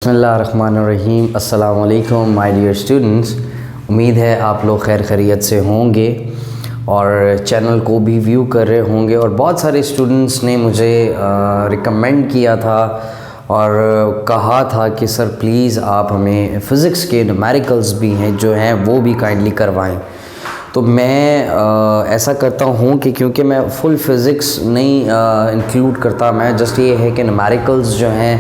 बिस्मिल्लाहिर्रहमानिर्रहीम। अस्सलाम वालेकुम माय डियर स्टूडेंट्स। उम्मीद है आप लोग खैर खैरियत से होंगे और चैनल को भी व्यू कर रहे होंगे। और बहुत सारे स्टूडेंट्स ने मुझे रिकमेंड किया था और कहा था कि सर प्लीज़ आप हमें फ़िज़िक्स के न्यूमेरिकल्स भी हैं जो हैं वो भी काइंडली करवाएं। तो मैं ऐसा करता हूँ कि क्योंकि मैं फुल फ़िज़िक्स नहीं इंक्लूड करता, मैं जस्ट ये है कि न्यूमेरिकल्स जो हैं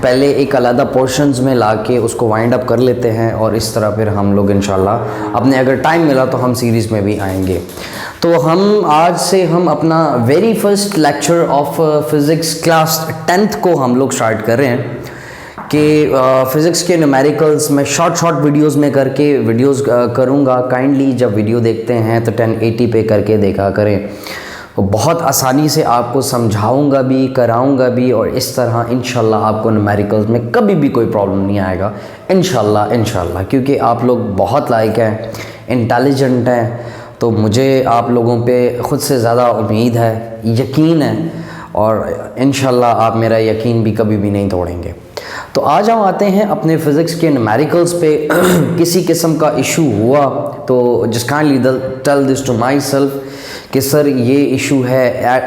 पहले एक अलग पोर्शंस में लाके उसको वाइंड अप कर लेते हैं और इस तरह फिर हम लोग इंशाल्लाह अपने अगर टाइम मिला तो हम सीरीज़ में भी आएंगे। तो हम आज से हम अपना very first lecture of physics class 10th को हम लोग स्टार्ट कर रहे हैं कि फ़िज़िक्स के न्यूमेरिकल्स में शॉर्ट वीडियोस में करके वीडियोस करूँगा। काइंडली जब वीडियो देखते हैं तो 1080 पे करके देखा करें, तो बहुत आसानी से आपको समझाऊंगा भी कराऊंगा भी और इस तरह इंशाल्लाह आपको न्यूमेरिकल्स में कभी भी कोई प्रॉब्लम नहीं आएगा इंशाल्लाह, क्योंकि आप लोग बहुत लायक हैं, इंटेलिजेंट हैं। तो मुझे आप लोगों पे ख़ुद से ज़्यादा उम्मीद है, यकीन है और इंशाल्लाह आप मेरा यकीन भी कभी भी नहीं तोड़ेंगे। तो आज हम आते हैं अपने फ़िज़िक्स के न्यूमेरिकल्स पे। किसी किस्म का इशू हुआ तो just kindly tell this to myself कि सर ये इशू है,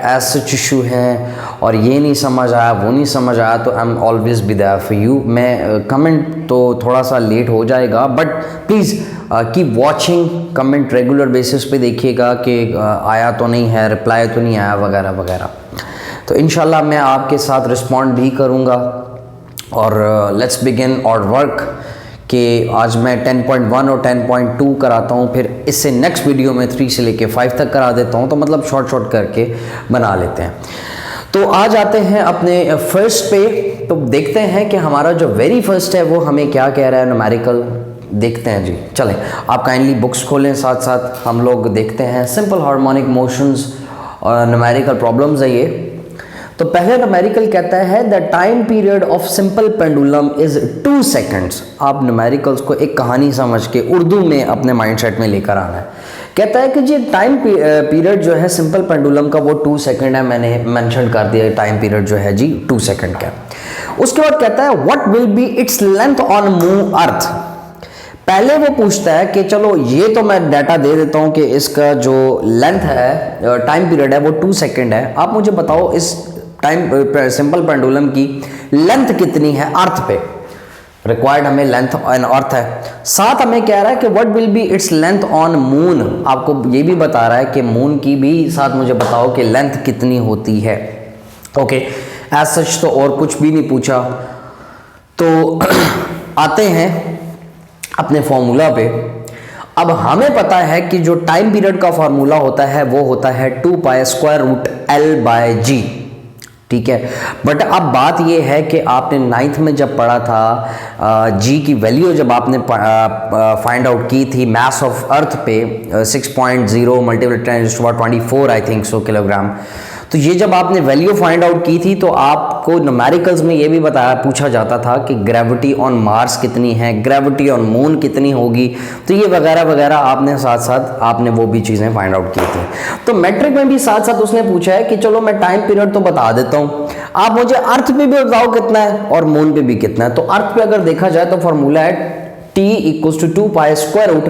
एज सच इशू है और ये नहीं समझ आया वो नहीं समझ आया, तो I am always be there for you. मैं कमेंट तो थोड़ा सा लेट हो जाएगा but please keep watching, comment regular basis पे देखिएगा कि आया तो नहीं है, रिप्लाई तो नहीं आया वगैरह वगैरह। तो इंशाल्लाह मैं आपके साथ रिस्पॉन्ड भी करूँगा। और लेट्स बिगिन और वर्क कि आज मैं 10.1 और 10.2 कराता हूँ, फिर इससे नेक्स्ट वीडियो में 3 से लेके 5 तक करा देता हूँ, तो मतलब शॉर्ट करके बना लेते हैं। तो आज आते हैं अपने फर्स्ट पे, तो देखते हैं कि हमारा जो वेरी फर्स्ट है वो हमें क्या कह रहा है न्यूमेरिकल। देखते हैं जी, चलें आप काइंडली बुक्स खोलें, साथ साथ हम लोग देखते हैं सिंपल हार्मोनिक मोशंस और न्यूमेरिकल प्रॉब्लम्स है ये। तो पहले न्यूमेरिकल कहता है the time period of simple pendulum is 2 seconds. आप न्यूमेरिकल्स को एक कहानी समझ के उर्दू में अपने माइंडसेट में लेकर आना है। कहता है कि जी टाइम पीरियड जो है सिंपल पेंडुलम का वो 2 सेकेंड है, मैंने मेंशन कर दिया टाइम पीरियड जो है जी 2 सेकेंड का। उसके बाद कहता है what will be its length on moon earth. पहले वो पूछता है कि चलो ये तो मैं डाटा दे देता हूँ कि इसका जो लेंथ है, टाइम पीरियड है वो 2 सेकेंड है। आप मुझे बताओ इस टाइम सिंपल पेंडुलम की लेंथ कितनी है अर्थ पे। रिक्वायर्ड हमें लेंथ ऑन अर्थ है। साथ हमें कह रहा है कि what will be its length on moon. आपको ये भी बता रहा है कि मून की भी साथ मुझे बताओ कि लेंथ कितनी होती है। ओके, एज सच तो और कुछ भी नहीं पूछा। तो आते हैं अपने फॉर्मूला पे। अब हमें पता है कि जो टाइम पीरियड का फॉर्मूला होता है वो होता है 2 पाई स्क्वायर रूट L/G, ठीक है। बट अब बात ये है कि आपने 9th में जब पढ़ा था जी की वैल्यू जब आपने फाइंड आउट की थी मास ऑफ अर्थ पे 6.0 multiply 10⁻24 I think so kilogram. तो ये जब आपने वैल्यू फाइंड आउट की थी तो आपको न्यूमेरिकल्स में ये भी बताया पूछा जाता था कि ग्रेविटी ऑन मार्स कितनी है, ग्रेविटी ऑन मून कितनी होगी। तो ये वगैरह वगैरह आपने साथ साथ आपने वो भी चीज़ें फाइंड आउट की थी। तो मैट्रिक में भी साथ साथ उसने पूछा है कि चलो मैं टाइम पीरियड तो बता देता हूँ, आप मुझे अर्थ पे भी बताओ कितना है और मून पे भी कितना है। तो अर्थ पे अगर देखा जाए तो फॉर्मूला है T = 2 pi square root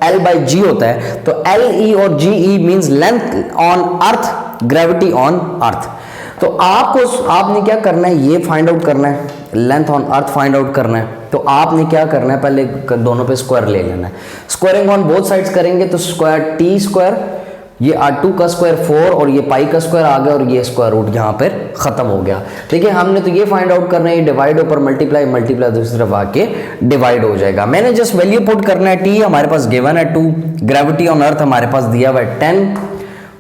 L/G होता है। तो LE और GE means length on earth, gravity on earth. तो आपने क्या करना है, ये फाइंड आउट करना है, length on earth find out करना है। तो आपने क्या करना है, पहले दोनों पे स्क्वायर ले लेना है। स्क्वायरिंग ऑन बोथ साइड्स करेंगे तो स्क्वायर T स्क्वायर, ये R2 का स्क्वायर 4 और ये पाई का स्क्वायर आ गया और ये स्क्वायर रूट यहाँ पर खत्म हो गया। ठीक है, हमने तो ये फाइंड आउट करना है, डिवाइड ऊपर मल्टीप्लाई दूसरी तरफ आके डिवाइड हो जाएगा। मैंने जस्ट वैल्यू पुट करना है। T हमारे पास गिवन है 2, ग्रेविटी ऑन अर्थ हमारे पास दिया हुआ है 10,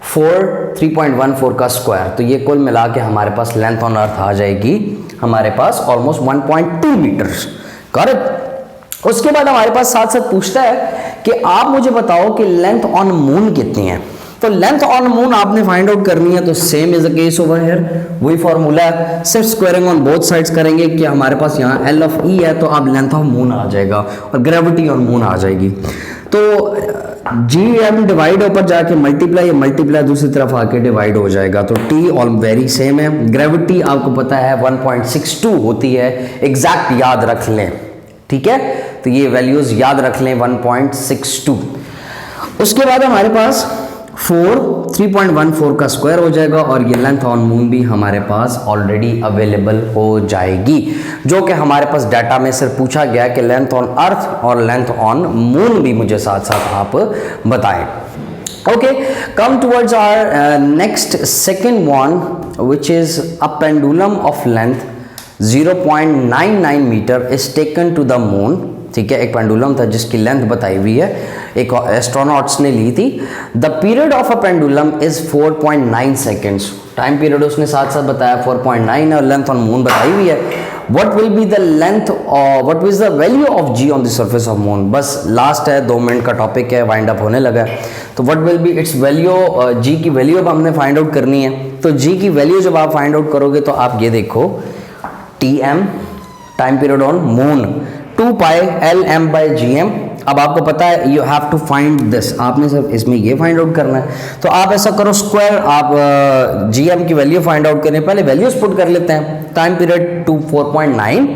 4 3.14 का स्क्वायर। तो ये कुल मिला के हमारे पास लेंथ ऑन अर्थ आ जाएगी हमारे पास ऑलमोस्ट 1.2 मीटर्स। करेक्ट। उसके बाद हमारे पास साथ साथ पूछता है कि आप मुझे बताओ कि लेंथ ऑन मून कितनी है। तो लेंथ ऑन मून आपने फाइंड आउट करनी है। तो same is the case over here, वही फॉर्मूला है, सिर्फ स्क्वायरिंग ऑन बोथ साइड्स करेंगे कि हमारे पास यहाँ L/E है तो अब लेंथ ऑफ मून आ जाएगा और ग्रेविटी ऑन मून आ जाएगी। तो जी एम डिवाइड ऊपर जाके मल्टीप्लाई, मल्टीप्लाई दूसरी तरफ आके डिवाइड हो जाएगा, तो टी ऑल वेरी सेम है। ग्रेविटी आपको पता है 1.62 होती है, एग्जैक्ट याद रख लें, ठीक है, तो ये वैल्यूज याद रख लें 1.62। उसके बाद हमारे पास 3.14 का स्क्वायर हो जाएगा और ये लेंथ ऑन मून भी हमारे पास ऑलरेडी अवेलेबल हो जाएगी, जो कि हमारे पास डाटा में सिर्फ पूछा गया कि लेंथ ऑन अर्थ और लेंथ ऑन मून भी मुझे साथ साथ आप बताएं। Okay, come towards our next second one which is a pendulum of length 0.99 metre is taken to the moon. ठीक है, एक पेंडुलम था जिसकी लेंथ बताई हुई है, एक एस्ट्रोनॉट्स ने ली थी। The period of a pendulum is 4.9 seconds. Time period उसने साथ साथ बताया 4.9 और लेंथ ऑन मून बताई हुई है। What will be the length, what is the value of g on the surface of moon. बस लास्ट है, 2 मिनट का टॉपिक है, वाइंड अप होने लगा है। तो what will be its value, G की वैल्यू अब हमने फाइंड आउट करनी है। तो जी की वैल्यू जब आप फाइंड आउट करोगे तो आप ये देखो, T M time period on moon 2 pi L M by g M. अब आपको पता है you have to find this, आपने सिर्फ इसमें ये फाइंड आउट करना है। तो आप ऐसा करो, स्क्वायर आप जी एम की वैल्यू फाइंड आउट करने पहले वैल्यूज पुट कर लेते हैं। Time period 4.9,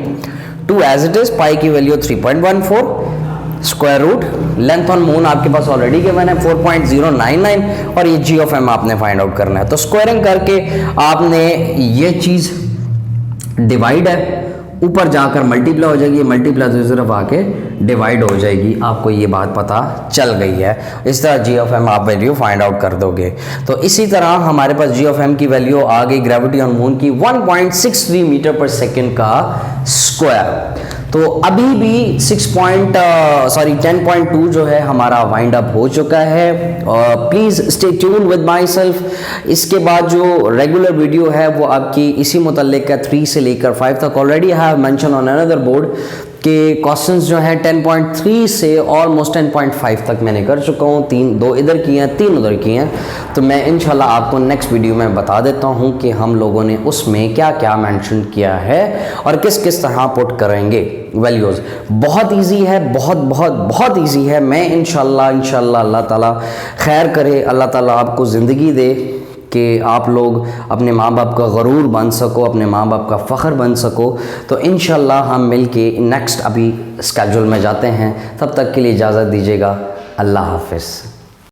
2 as it is, pi की value 3.14, square root length on moon आपके पास ऑलरेडी गिवन है 4.099 और ये जी ऑफ एम आपने फाइंड आउट करना है। तो स्क्वायरिंग करके आपने ये चीज डिवाइड है, ऊपर जाकर मल्टीप्लाई हो जाएगी, मल्टीप्लाई दूसरी तरफ आके डिवाइड हो जाएगी। आपको ये बात पता चल गई है। इस तरह जी ऑफ एम आप वैल्यू फाइंड आउट कर दोगे। तो इसी तरह हमारे पास जी ऑफ एम की वैल्यू आ गई ग्रेविटी ऑन मून की 1.63 मीटर पर सेकेंड का स्क्वायर। तो अभी भी 10.2 जो है हमारा वाइंड अप हो चुका है। Please stay tune with my self. इसके बाद जो रेगुलर वीडियो है वो आपकी इसी मुतल्लिक है, 3 से लेकर 5 तक। Already I have mention on another board के क्वेश्चंस जो हैं 10.3 से ऑलमोस्ट 10.5 तक मैंने कर चुका हूँ। 2 इधर की हैं, 3 उधर की हैं। तो मैं इंशाल्लाह आपको नेक्स्ट वीडियो में बता देता हूँ कि हम लोगों ने उसमें क्या क्या मेंशन किया है और किस किस तरह पुट करेंगे वैल्यूज़। बहुत इजी है, बहुत इजी है। मैं इंशाल्लाह अल्लाह ताला खैर करे, अल्लाह ताला आपको ज़िंदगी दे कि आप लोग अपने माँ बाप का गरूर बन सको, अपने माँ बाप का फ़ख्र बन सको। तो इंशाल्लाह हम मिलके नेक्स्ट अभी स्केड्यूल में जाते हैं। तब तक के लिए इजाज़त दीजिएगा। अल्लाह हाफ़िज़।